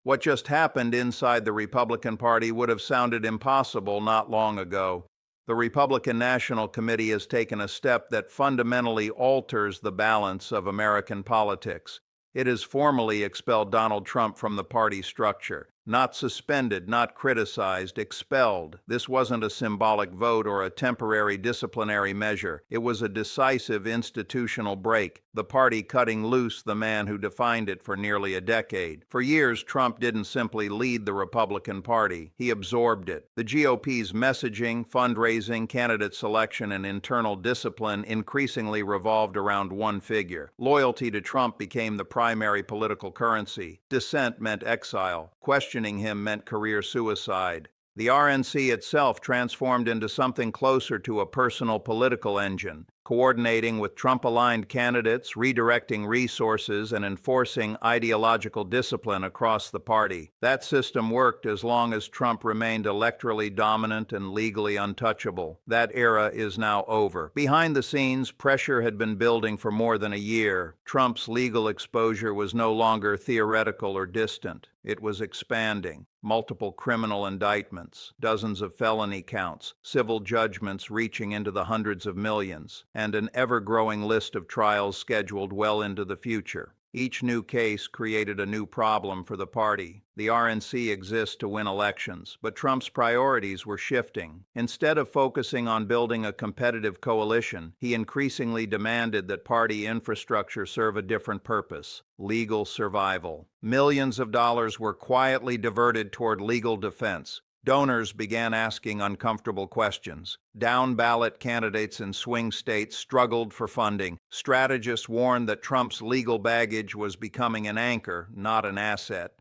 What just happened inside the Republican Party would have sounded impossible not long ago. The Republican National Committee has taken a step that fundamentally alters the balance of American politics. It has formally expelled Donald Trump from the party structure. Not suspended, not criticized, expelled. This wasn't a symbolic vote or a temporary disciplinary measure. It was a decisive institutional break, the party cutting loose the man who defined it for nearly a decade. For years, Trump didn't simply lead the Republican Party. He absorbed it. The GOP's messaging, fundraising, candidate selection, and internal discipline increasingly revolved around one figure. Loyalty to Trump became the primary political currency. Dissent meant exile. Questioning him meant career suicide. The RNC itself transformed into something closer to a personal political engine, coordinating with Trump-aligned candidates, redirecting resources, and enforcing ideological discipline across the party. That system worked as long as Trump remained electorally dominant and legally untouchable. That era is now over. Behind the scenes, pressure had been building for more than a year. Trump's legal exposure was no longer theoretical or distant. It was expanding. Multiple criminal indictments, dozens of felony counts, civil judgments reaching into the hundreds of millions, and an ever-growing list of trials scheduled well into the future. Each new case created a new problem for the party. The RNC exists to win elections, but Trump's priorities were shifting. Instead of focusing on building a competitive coalition, he increasingly demanded that party infrastructure serve a different purpose: legal survival. Millions of dollars were quietly diverted toward legal defense. Donors began asking uncomfortable questions. Down-ballot candidates in swing states struggled for funding. Strategists warned that Trump's legal baggage was becoming an anchor, not an asset.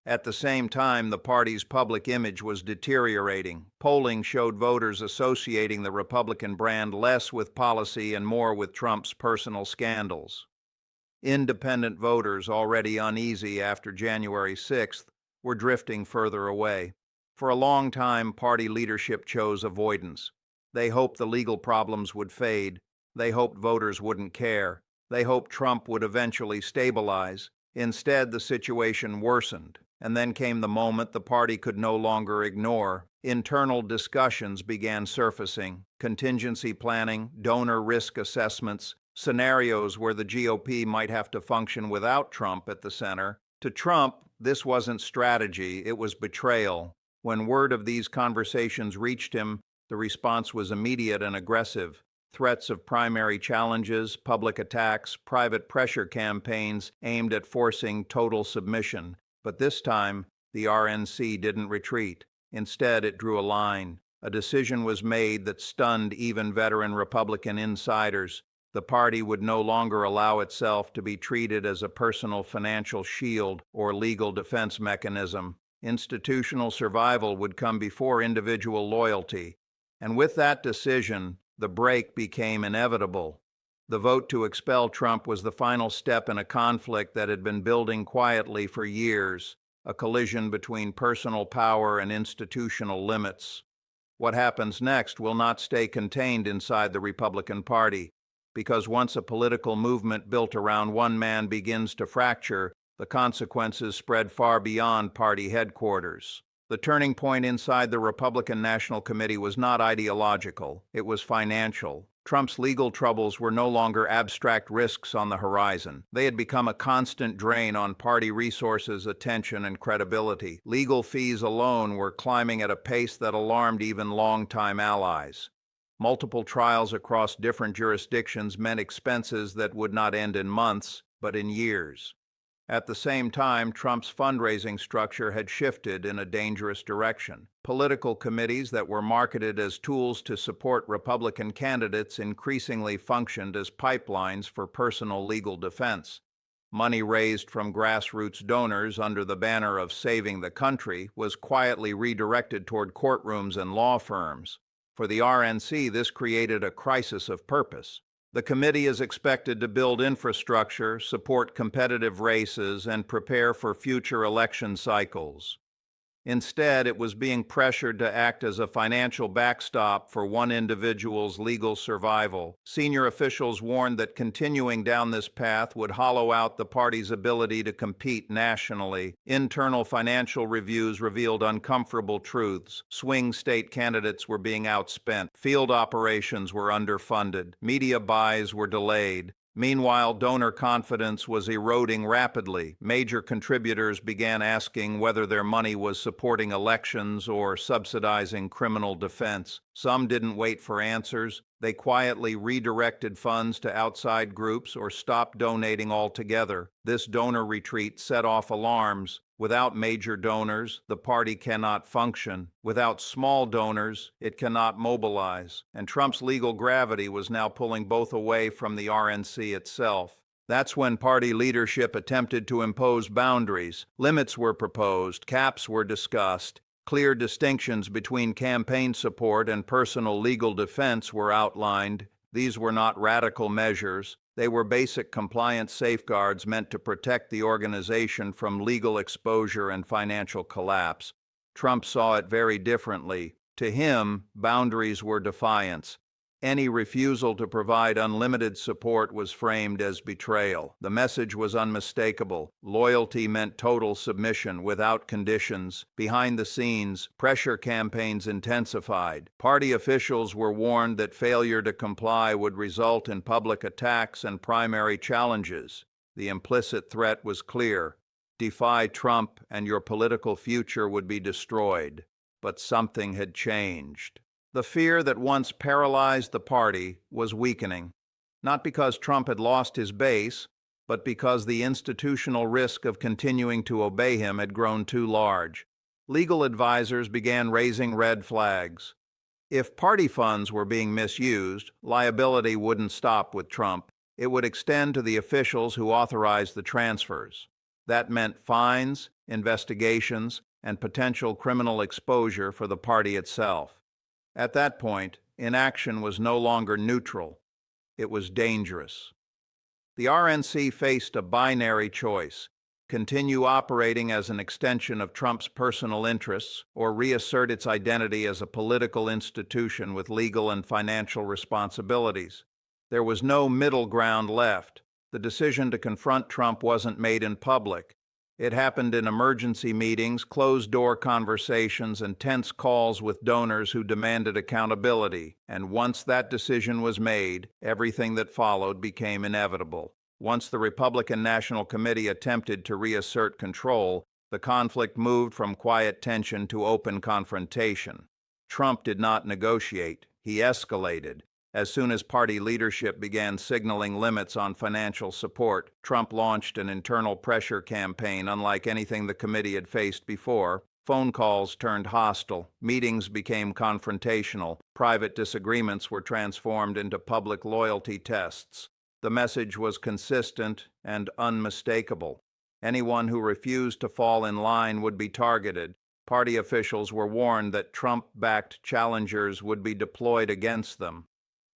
At the same time, the party's public image was deteriorating. Polling showed voters associating the Republican brand less with policy and more with Trump's personal scandals. Independent voters, already uneasy after January 6th, were drifting further away. For a long time, party leadership chose avoidance. They hoped the legal problems would fade. They hoped voters wouldn't care. They hoped Trump would eventually stabilize. Instead, the situation worsened. And then came the moment the party could no longer ignore. Internal discussions began surfacing: contingency planning, donor risk assessments, scenarios where the GOP might have to function without Trump at the center. To Trump, this wasn't strategy, it was betrayal. When word of these conversations reached him, the response was immediate and aggressive. Threats of primary challenges, public attacks, private pressure campaigns aimed at forcing total submission. But this time, the RNC didn't retreat. Instead, it drew a line. A decision was made that stunned even veteran Republican insiders. The party would no longer allow itself to be treated as a personal financial shield or legal defense mechanism. Institutional survival would come before individual loyalty. And with that decision, the break became inevitable. The vote to expel Trump was the final step in a conflict that had been building quietly for years, a collision between personal power and institutional limits. What happens next will not stay contained inside the Republican Party, because once a political movement built around one man begins to fracture, the consequences spread far beyond party headquarters. The turning point inside the Republican National Committee was not ideological, it was financial. Trump's legal troubles were no longer abstract risks on the horizon. They had become a constant drain on party resources, attention, and credibility. Legal fees alone were climbing at a pace that alarmed even longtime allies. Multiple trials across different jurisdictions meant expenses that would not end in months, but in years. At the same time, Trump's fundraising structure had shifted in a dangerous direction. Political committees that were marketed as tools to support Republican candidates increasingly functioned as pipelines for personal legal defense. Money raised from grassroots donors under the banner of saving the country was quietly redirected toward courtrooms and law firms. For the RNC, this created a crisis of purpose. The committee is expected to build infrastructure, support competitive races, and prepare for future election cycles. Instead, it was being pressured to act as a financial backstop for one individual's legal survival. Senior officials warned that continuing down this path would hollow out the party's ability to compete nationally. Internal financial reviews revealed uncomfortable truths. Swing state candidates were being outspent. Field operations were underfunded. Media buys were delayed. Meanwhile, donor confidence was eroding rapidly. Major contributors began asking whether their money was supporting elections or subsidizing criminal defense. Some didn't wait for answers. They quietly redirected funds to outside groups or stopped donating altogether. This donor retreat set off alarms. Without major donors, the party cannot function. Without small donors, it cannot mobilize. And Trump's legal gravity was now pulling both away from the RNC itself. That's when party leadership attempted to impose boundaries. Limits were proposed, caps were discussed. Clear distinctions between campaign support and personal legal defense were outlined. These were not radical measures. They were basic compliance safeguards meant to protect the organization from legal exposure and financial collapse. Trump saw it very differently. To him, boundaries were defiance. Any refusal to provide unlimited support was framed as betrayal. The message was unmistakable. Loyalty meant total submission without conditions. Behind the scenes, pressure campaigns intensified. Party officials were warned that failure to comply would result in public attacks and primary challenges. The implicit threat was clear. Defy Trump and your political future would be destroyed. But something had changed. The fear that once paralyzed the party was weakening, not because Trump had lost his base, but because the institutional risk of continuing to obey him had grown too large. Legal advisors began raising red flags. If party funds were being misused, liability wouldn't stop with Trump. It would extend to the officials who authorized the transfers. That meant fines, investigations, and potential criminal exposure for the party itself. At that point, inaction was no longer neutral. It was dangerous. The RNC faced a binary choice: continue operating as an extension of Trump's personal interests, or reassert its identity as a political institution with legal and financial responsibilities. There was no middle ground left. The decision to confront Trump wasn't made in public. It happened in emergency meetings, closed-door conversations, and tense calls with donors who demanded accountability. And once that decision was made, everything that followed became inevitable. Once the Republican National Committee attempted to reassert control, the conflict moved from quiet tension to open confrontation. Trump did not negotiate. He escalated. As soon as party leadership began signaling limits on financial support, Trump launched an internal pressure campaign unlike anything the committee had faced before. Phone calls turned hostile, meetings became confrontational, private disagreements were transformed into public loyalty tests. The message was consistent and unmistakable. Anyone who refused to fall in line would be targeted. Party officials were warned that Trump-backed challengers would be deployed against them.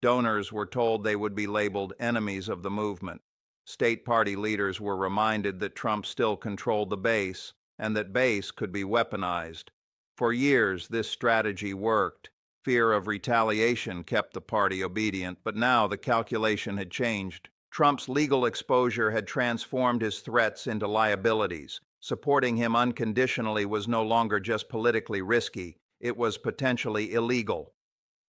Donors were told they would be labeled enemies of the movement. State party leaders were reminded that Trump still controlled the base, and that base could be weaponized. For years, this strategy worked. Fear of retaliation kept the party obedient, but now the calculation had changed. Trump's legal exposure had transformed his threats into liabilities. Supporting him unconditionally was no longer just politically risky, it was potentially illegal.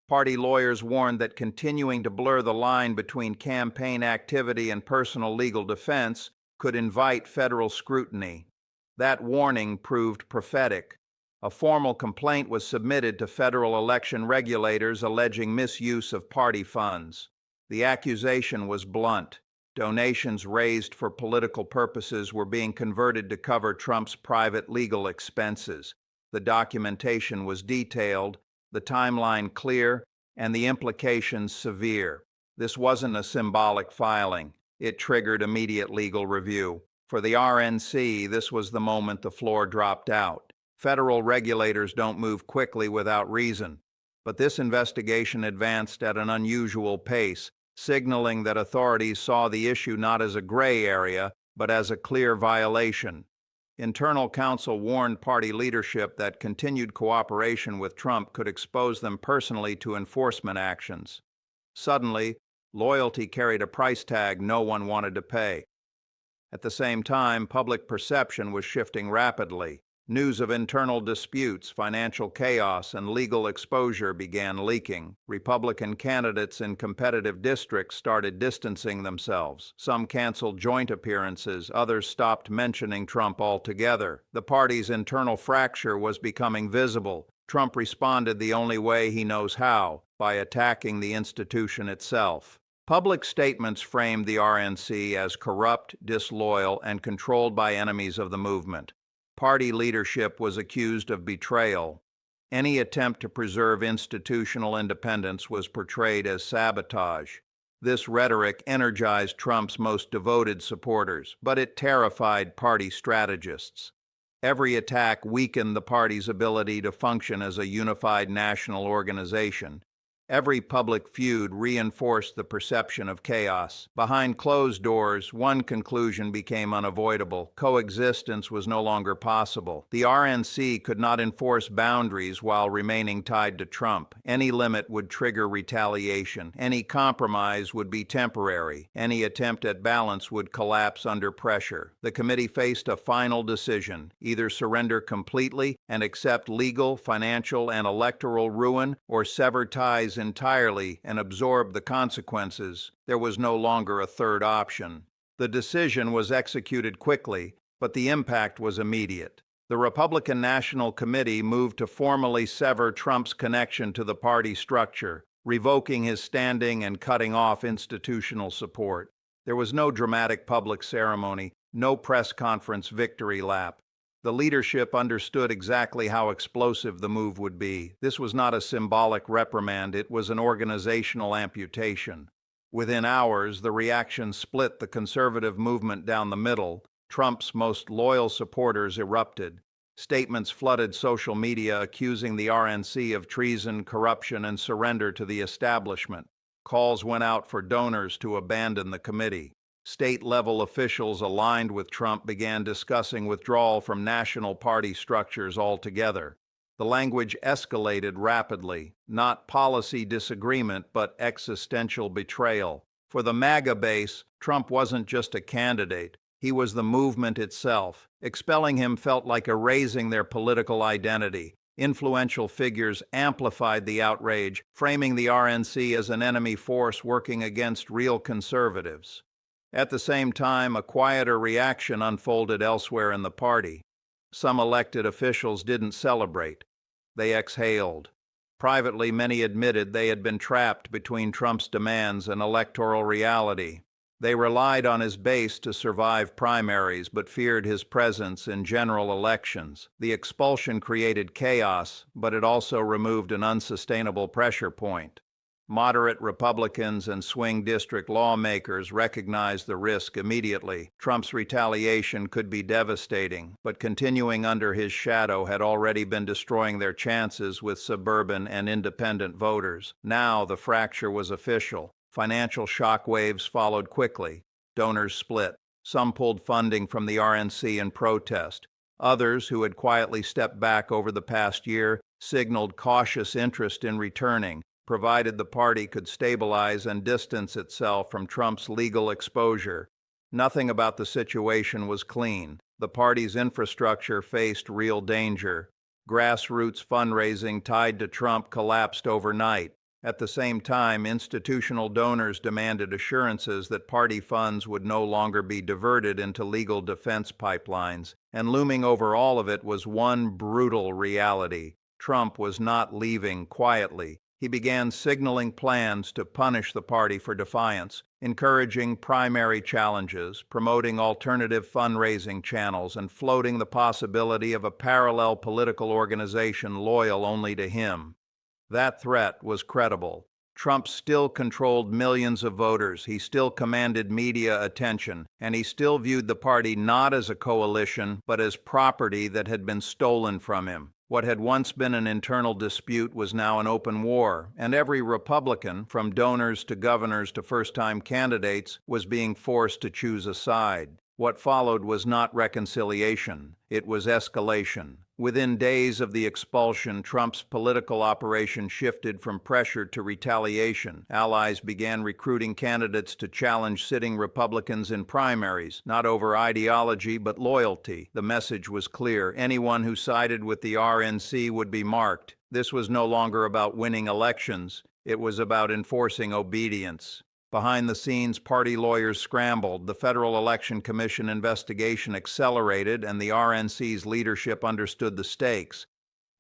Party lawyers warned that continuing to blur the line between campaign activity and personal legal defense could invite federal scrutiny. That warning proved prophetic. A formal complaint was submitted to federal election regulators alleging misuse of party funds. The accusation was blunt. Donations raised for political purposes were being converted to cover Trump's private legal expenses. The documentation was detailed, the timeline clear, and the implications severe. This wasn't a symbolic filing. It triggered immediate legal review. For the RNC, this was the moment the floor dropped out. Federal regulators don't move quickly without reason. But this investigation advanced at an unusual pace, signaling that authorities saw the issue not as a gray area, but as a clear violation. Internal counsel warned party leadership that continued cooperation with Trump could expose them personally to enforcement actions. Suddenly, loyalty carried a price tag no one wanted to pay. At the same time, public perception was shifting rapidly. News of internal disputes, financial chaos, and legal exposure began leaking. Republican candidates in competitive districts started distancing themselves. Some canceled joint appearances, others stopped mentioning Trump altogether. The party's internal fracture was becoming visible. Trump responded the only way he knows how, by attacking the institution itself. Public statements framed the RNC as corrupt, disloyal, and controlled by enemies of the movement. Party leadership was accused of betrayal. Any attempt to preserve institutional independence was portrayed as sabotage. This rhetoric energized Trump's most devoted supporters, but it terrified party strategists. Every attack weakened the party's ability to function as a unified national organization. Every public feud reinforced the perception of chaos. Behind closed doors, one conclusion became unavoidable. Coexistence was no longer possible. The RNC could not enforce boundaries while remaining tied to Trump. Any limit would trigger retaliation. Any compromise would be temporary. Any attempt at balance would collapse under pressure. The committee faced a final decision: either surrender completely and accept legal, financial, and electoral ruin, or sever ties entirely and absorb the consequences. There was no longer a third option. The decision was executed quickly, but the impact was immediate. The Republican National Committee moved to formally sever Trump's connection to the party structure, revoking his standing and cutting off institutional support. There was no dramatic public ceremony, no press conference victory lap. The leadership understood exactly how explosive the move would be. This was not a symbolic reprimand, it was an organizational amputation. Within hours, the reaction split the conservative movement down the middle. Trump's most loyal supporters erupted. Statements flooded social media accusing the RNC of treason, corruption, and surrender to the establishment. Calls went out for donors to abandon the committee. State-level officials aligned with Trump began discussing withdrawal from national party structures altogether. The language escalated rapidly, not policy disagreement, but existential betrayal. For the MAGA base, Trump wasn't just a candidate, he was the movement itself. Expelling him felt like erasing their political identity. Influential figures amplified the outrage, framing the RNC as an enemy force working against real conservatives. At the same time, a quieter reaction unfolded elsewhere in the party. Some elected officials didn't celebrate. They exhaled. Privately, many admitted they had been trapped between Trump's demands and electoral reality. They relied on his base to survive primaries, but feared his presence in general elections. The expulsion created chaos, but it also removed an unsustainable pressure point. Moderate Republicans and swing district lawmakers recognized the risk immediately. Trump's retaliation could be devastating, but continuing under his shadow had already been destroying their chances with suburban and independent voters. Now the fracture was official. Financial shockwaves followed quickly. Donors split. Some pulled funding from the RNC in protest. Others, who had quietly stepped back over the past year, signaled cautious interest in returning, provided the party could stabilize and distance itself from Trump's legal exposure. Nothing about the situation was clean. The party's infrastructure faced real danger. Grassroots fundraising tied to Trump collapsed overnight. At the same time, institutional donors demanded assurances that party funds would no longer be diverted into legal defense pipelines. And looming over all of it was one brutal reality: Trump was not leaving quietly. He began signaling plans to punish the party for defiance, encouraging primary challenges, promoting alternative fundraising channels, and floating the possibility of a parallel political organization loyal only to him. That threat was credible. Trump still controlled millions of voters, he still commanded media attention, and he still viewed the party not as a coalition, but as property that had been stolen from him. What had once been an internal dispute was now an open war, and every Republican, from donors to governors to first-time candidates, was being forced to choose a side. What followed was not reconciliation, it was escalation. Within days of the expulsion, Trump's political operation shifted from pressure to retaliation. Allies began recruiting candidates to challenge sitting Republicans in primaries, not over ideology but loyalty. The message was clear: anyone who sided with the RNC would be marked. This was no longer about winning elections, it was about enforcing obedience. Behind the scenes, party lawyers scrambled, the Federal Election Commission investigation accelerated, and the RNC's leadership understood the stakes.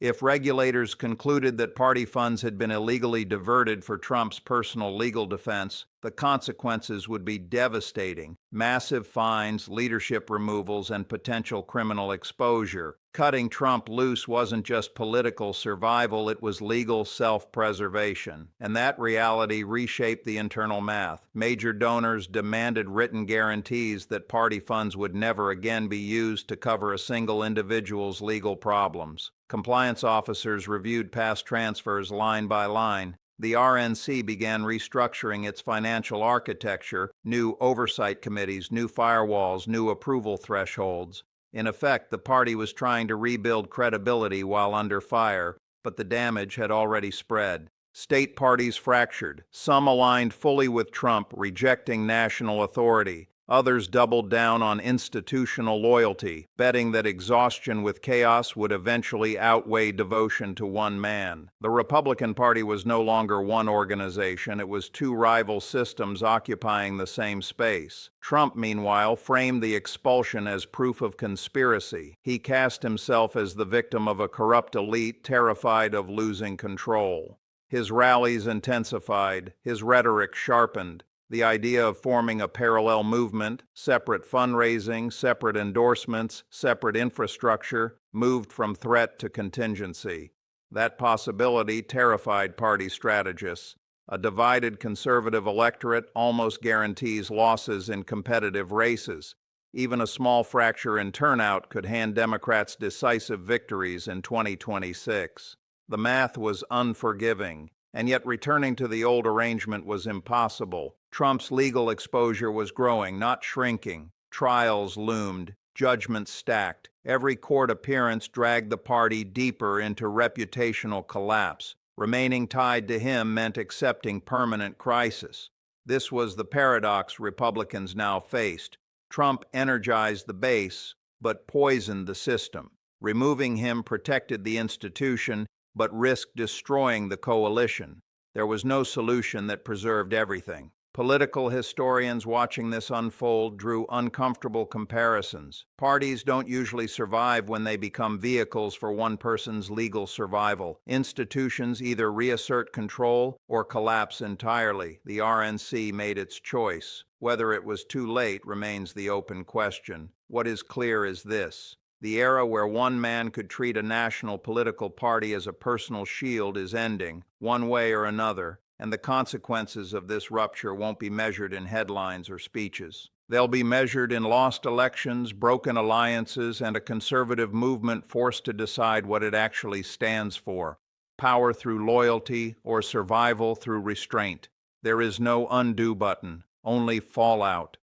If regulators concluded that party funds had been illegally diverted for Trump's personal legal defense, the consequences would be devastating: massive fines, leadership removals, and potential criminal exposure. Cutting Trump loose wasn't just political survival, it was legal self-preservation. And that reality reshaped the internal math. Major donors demanded written guarantees that party funds would never again be used to cover a single individual's legal problems. Compliance officers reviewed past transfers line by line. The RNC began restructuring its financial architecture: new oversight committees, new firewalls, new approval thresholds. In effect, the party was trying to rebuild credibility while under fire, but the damage had already spread. State parties fractured. Some aligned fully with Trump, rejecting national authority. Others doubled down on institutional loyalty, betting that exhaustion with chaos would eventually outweigh devotion to one man. The Republican Party was no longer one organization, it was two rival systems occupying the same space. Trump, meanwhile, framed the expulsion as proof of conspiracy. He cast himself as the victim of a corrupt elite terrified of losing control. His rallies intensified, his rhetoric sharpened. The idea of forming a parallel movement, separate fundraising, separate endorsements, separate infrastructure, moved from threat to contingency. That possibility terrified party strategists. A divided conservative electorate almost guarantees losses in competitive races. Even a small fracture in turnout could hand Democrats decisive victories in 2026. The math was unforgiving, and yet returning to the old arrangement was impossible. Trump's legal exposure was growing, not shrinking. Trials loomed, judgments stacked. Every court appearance dragged the party deeper into reputational collapse. Remaining tied to him meant accepting permanent crisis. This was the paradox Republicans now faced. Trump energized the base, but poisoned the system. Removing him protected the institution, but risked destroying the coalition. There was no solution that preserved everything. Political historians watching this unfold drew uncomfortable comparisons. Parties don't usually survive when they become vehicles for one person's legal survival. Institutions either reassert control or collapse entirely. The RNC made its choice. Whether it was too late remains the open question. What is clear is this: the era where one man could treat a national political party as a personal shield is ending, one way or another. And the consequences of this rupture won't be measured in headlines or speeches. They'll be measured in lost elections, broken alliances, and a conservative movement forced to decide what it actually stands for: power through loyalty or survival through restraint. There is no undo button, only fallout.